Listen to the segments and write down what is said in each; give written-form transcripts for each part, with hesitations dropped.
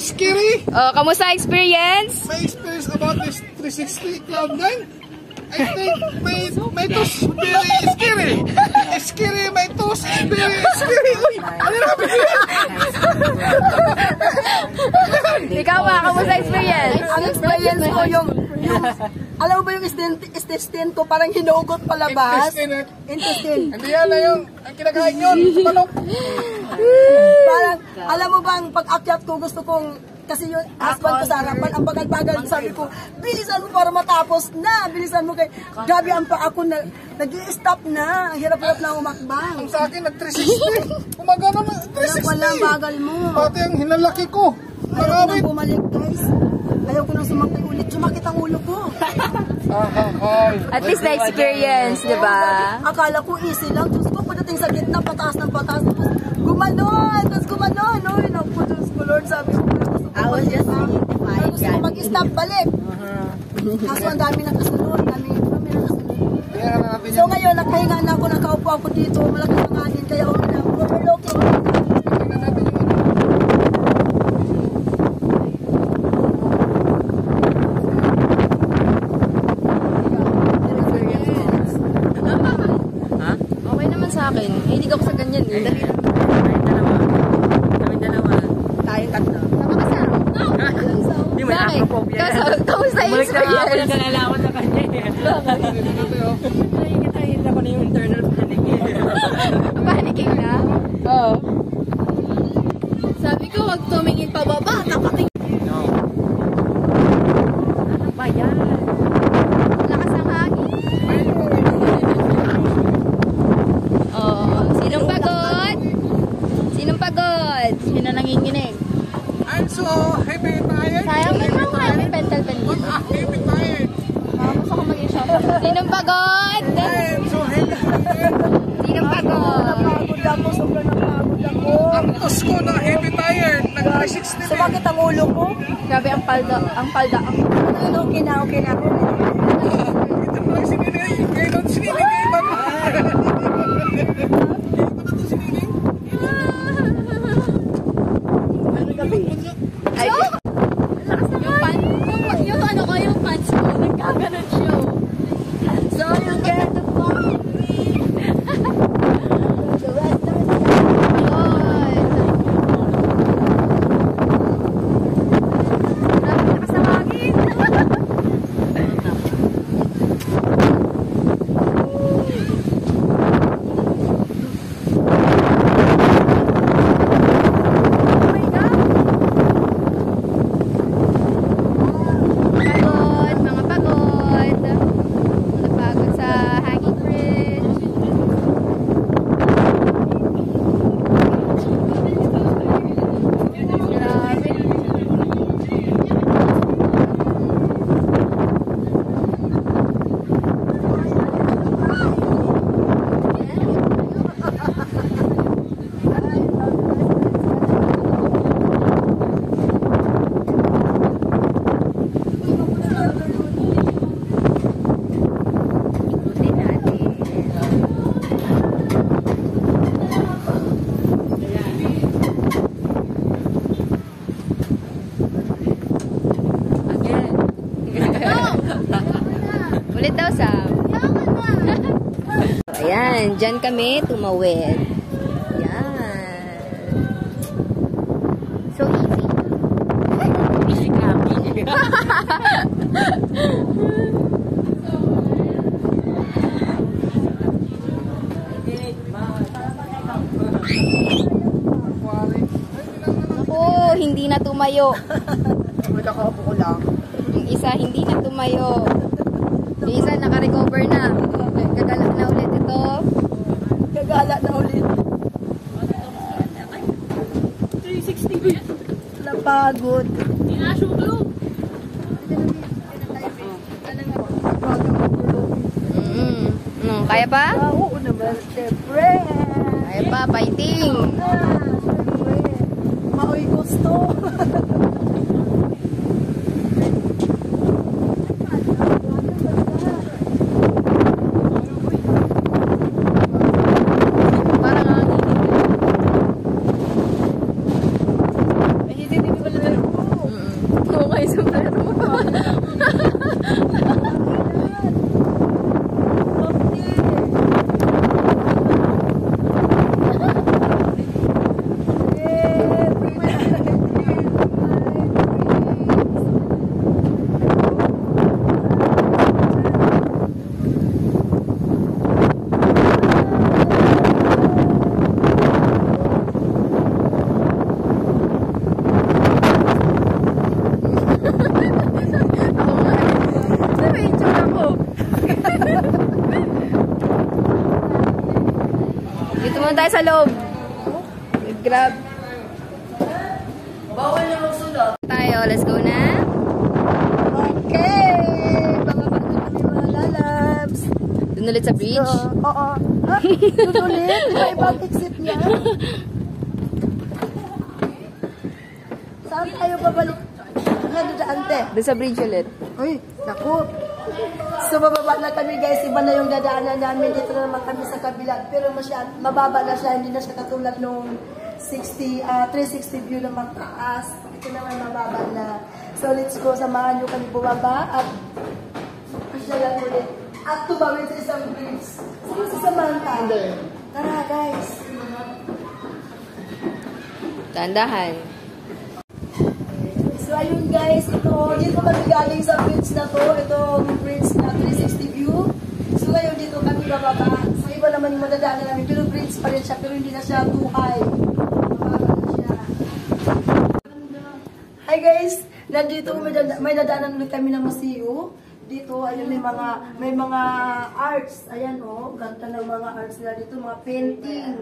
scary. Kamusta experience? My experience about this 360 Cloud9. I think may toes very scary. Scary, may toes very scary. Uy, ano namin yun? Ikaw ba, kamusta experience? Ang experience ko yung alam mo ba yung intestine ko parang hinugot palabas? Intestine. Hindi yan na yung ang kinakain yun. Manok. Parang, alam mo bang pag-akyat ko gusto kong kasi yung husband ko sa harapan, ang bagal-bagal, sabi ko, bilisan mo para matapos na, bilisan mo kay, gabi ang pa ako na, nag-i-stop na, hirap-hirap na umakbang. Ang sa akin, nag-360. Umagano na, 360. Wala, bagal mo. Pati ang hinalaki ko. Ayaw ko nang bumalik, guys. Ayaw ko nang sumakit ulit. Sumakit ang ulo ko. At least na experience, di ba? Akala ko easy lang. Diyos ko, pagdating sa gitna, pataas ng pataas. Tapos gumanon. Tapos gumanon. No, naku, Diyos ko, Lord, sabi ko. I was just 85. Gusto ko mag-stop balik. Kaso ang dami na kasunod. Dami na kasunod. So ngayon, nakahinga na ako, nakaupo ako dito. Malakas ang hangin. Kaya ako na, overlooking. Okay naman sa akin. Hindi ako sa ganyan eh. Kaming dalawa. Tayong tatlo. Hindi mo na-acrophobia. Kamusta yung experience? Balik na nalaman sa kanya eh. Nakikitahin ako na yung internal panic eh. Panicking na? Oo. Sabi ko, wag tumingin pababa. Nakatingin. No. Ano ba yan? Lakas ang hangin. Sinong pagod? Sinong pagod? Sino nanginginig? I'm so happy tired. Sayang mo yung happy pentel pen dito. Happy tired. Gusto ko mag-i-shop. Sinong pagod? I'm so happy tired. Sinong pagod? Napagod ako, sobrang napagod ako. Ang tos ko na happy tired. Nag-360 na. Sumakit ang ulo ko. Grabe ang palda. Ang palda. Ano, okay na. Ito mo lang sinilig. Ngayon ang sinilig kay Iban. Ay, yung ano ko, yung pants ko, nagkaganon siya. So, you get the point. Ulit daw, Sam. Ayan, dyan kami tumawid. Ayan. So easy. Easy kami. Ako, hindi na tumayo. Nakaupo ko lang. Yung isa, hindi na tumayo. Yung isa, naka-recover na. Gagala na ulit ito. Gagala na ulit. 360. Napagod. Kaya pa? Oo naman, siyempre. Kaya pa, fighting. Siyempre. Maoy gusto. Parang ang hindi ko lang May sombrero mo pa. Dito muna tayo sa loob. Grab. Bawal na magsunod. Tayo, let's go na. Okay! Bababa na kami mga lalabs. Doon ulit sa bridge. Oo. Doon ulit. May ibang exit niya. Saan tayo babalik? Nadadaan, te. Doon sa bridge ulit. Uy, naku. So, bababa na kami guys. Iba na yung dadaanan namin. Dito na naman kami sa kabila. Pero mababa na siya. Hindi na siya katulad nung 360 view na mataas. Ito naman mababa na. So, let's go. Samahan nyo kami bumaba. At pasyalan ulit. At tumawid sa isang bridge. Sino sasamahan tayo? Tara guys. Tandahan. So ayun guys, dito kami galing sa bridge na to. Itong bridge na 360 view. So ngayon dito kami bababa. So iba naman yung madadaanan namin. Pero bridge pa rin siya, pero hindi na siya too high. Bababa na siya. Hi guys, nandito may dadaanan ulit kami ng museo. Dito ayun may mga arts. Ayan ganda ng mga arts nila dito, mga painting.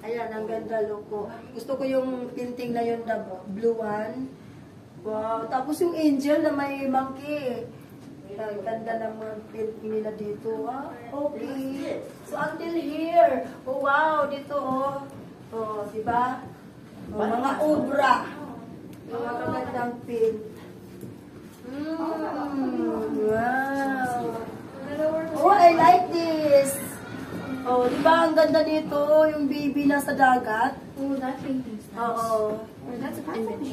Ayan, ang ganda loko. Gusto ko yung painting na yun, the blue one. Wow, tapos yung angel na may monkey. Ang ganda ng mga painting nila dito. Okay. So until here. Oh wow, dito Oh, diba? Mga obra. Mga magandang paint. Wow. Oh, I like this. Oh, diba ang ganda dito? Yung baby nasa dagat. Oh, that painting's nice. Oo. Or that's a image.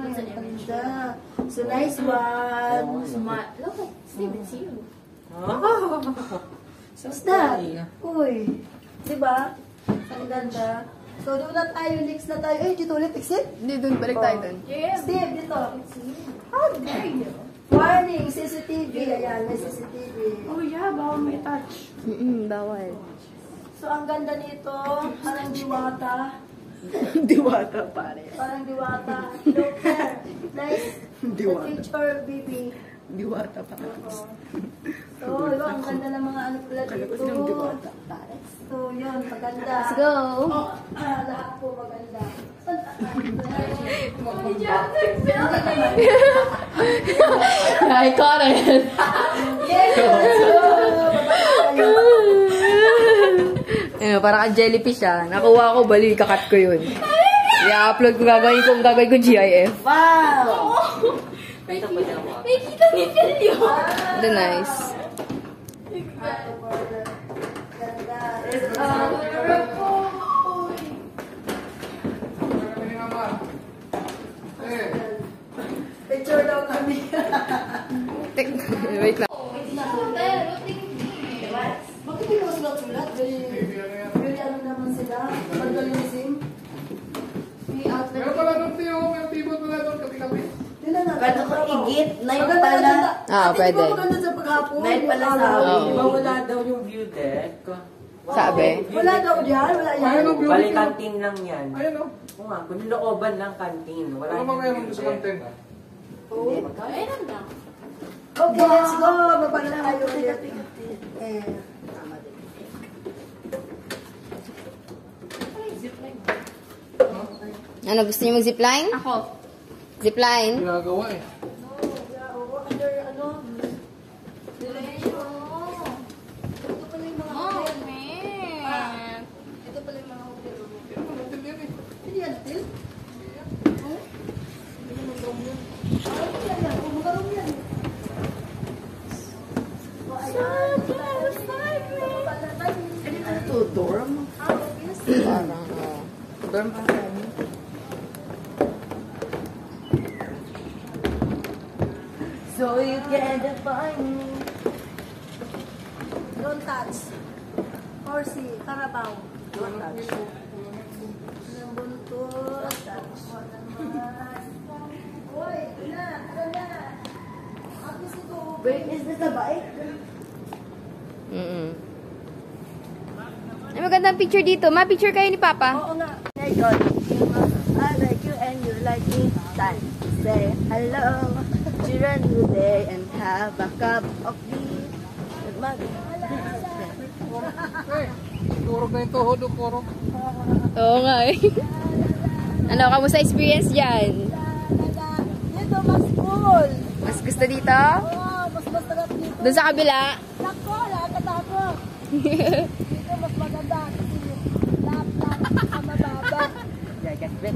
That's an image. So nice one. Look, Steve, it's you. What's that? Uy. Diba? Ang ganda. So doon na tayo. Next na tayo. Eh, dito ulit exit? Hindi, doon. Balik tayo doon. Yeah. Steve, dito. How dare you? Warning, CCTV. Ayan, may CCTV. Oh yeah, bawal may touch. Bawal. So ang ganda nito. Parang diwata. Diwata, pare. Parang diwata. Look there. Nice. Diwata. The picture, baby. Diwata, pare. So, diba, ang ganda ng mga ano pala dito. So, yun, maganda. Let's go. Lahat po maganda. I caught it. Yes! Ayun, parang ka jellyfish Nakuha ko, bali, kakat ko yun. I-upload ko, gagawin ko GIF. Wow! Nakikita ni Phil yun. The nice. Picture daw kami. Wait lang. Bakit hindi mo sulat-sulat? Very ano naman sila. Vandalism. Meron pala doon, Tio. May tibot pala doon, kapi-kapi. Ganda ko igit. Night pala. Pwede. Di ba maganda sa paghapon? Night pala sa Oo. amin. Di ba wala daw yung view deck? Sabi? Wala daw dyan. Wala yan. Ayun ang Bali, beauty. kantin lang yan. Ayun o. Oo nga, kunilooban lang kantin. Wala Ano ba kaya mo sa content? Okay, let's go. Baba na tayo ulit. Eh. Ano, gusto niyo mag-zipline? Ako. Zipline? Ginagawa eh. Under ano? Ito pala yung mga hotel. Ito pala yung mga hotel. Hotel yan eh. Hindi yan hotel? Oo. Hindi naman dorm yan. Yan yan. Mag-dorm yan. Ano to, dorm? Parang, dorm pa kami. So you can't find me. Don't touch. Horsey, Carabao. Don't touch. Ng buntot. Uy, na. Ako si to. Wait, is this a bike? Ay, magandang picture dito. Ma-picture kayo ni Papa. Oo nga. My God, I like you and you like me. Time to say hello. Children today and have a cup of tea. Turog na yung tuhod o kurog. Oo nga eh. Ano, kamusta experience dyan? Dito, mas cool. Mas gusto dito? Oo, mas masarap dito. Doon sa kabila? Nako, nakakatakot. Dito, mas maganda. Kasi lap-lap sa mababa. Yeah, get rid.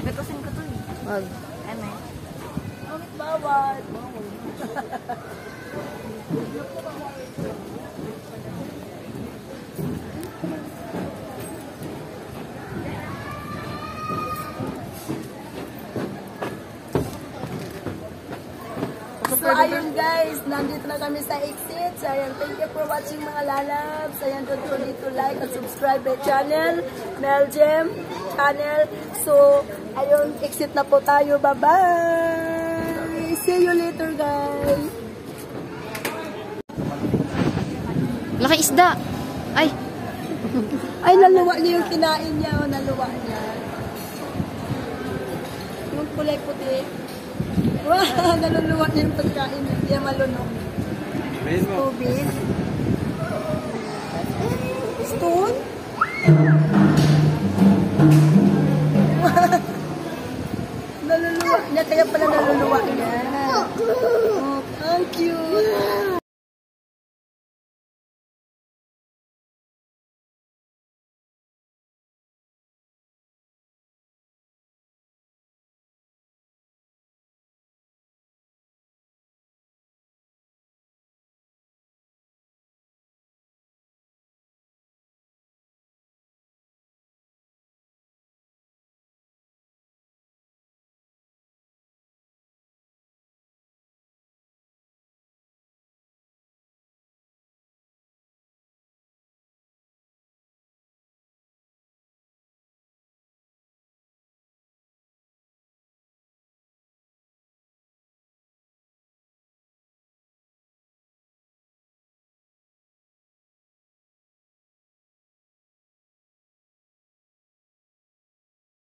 Betosin ko to eh. Wag. Ano eh? Bawal. So ayun guys, nandito na kami sa exit. So ayun, thank you for watching mga lalabs. Ayun, don't forget to like and subscribe my channel, Melgem channel. So ayun, exit na po tayo. Bye-bye! See you later guys! Laki isda. Ay. Ay, naluwa niya yung kinain niya. O, naluwa niya. Yung kulay puti. Wow, naluluwa niya yung pagkain. Hindi niya malunok. Tubig. Stone?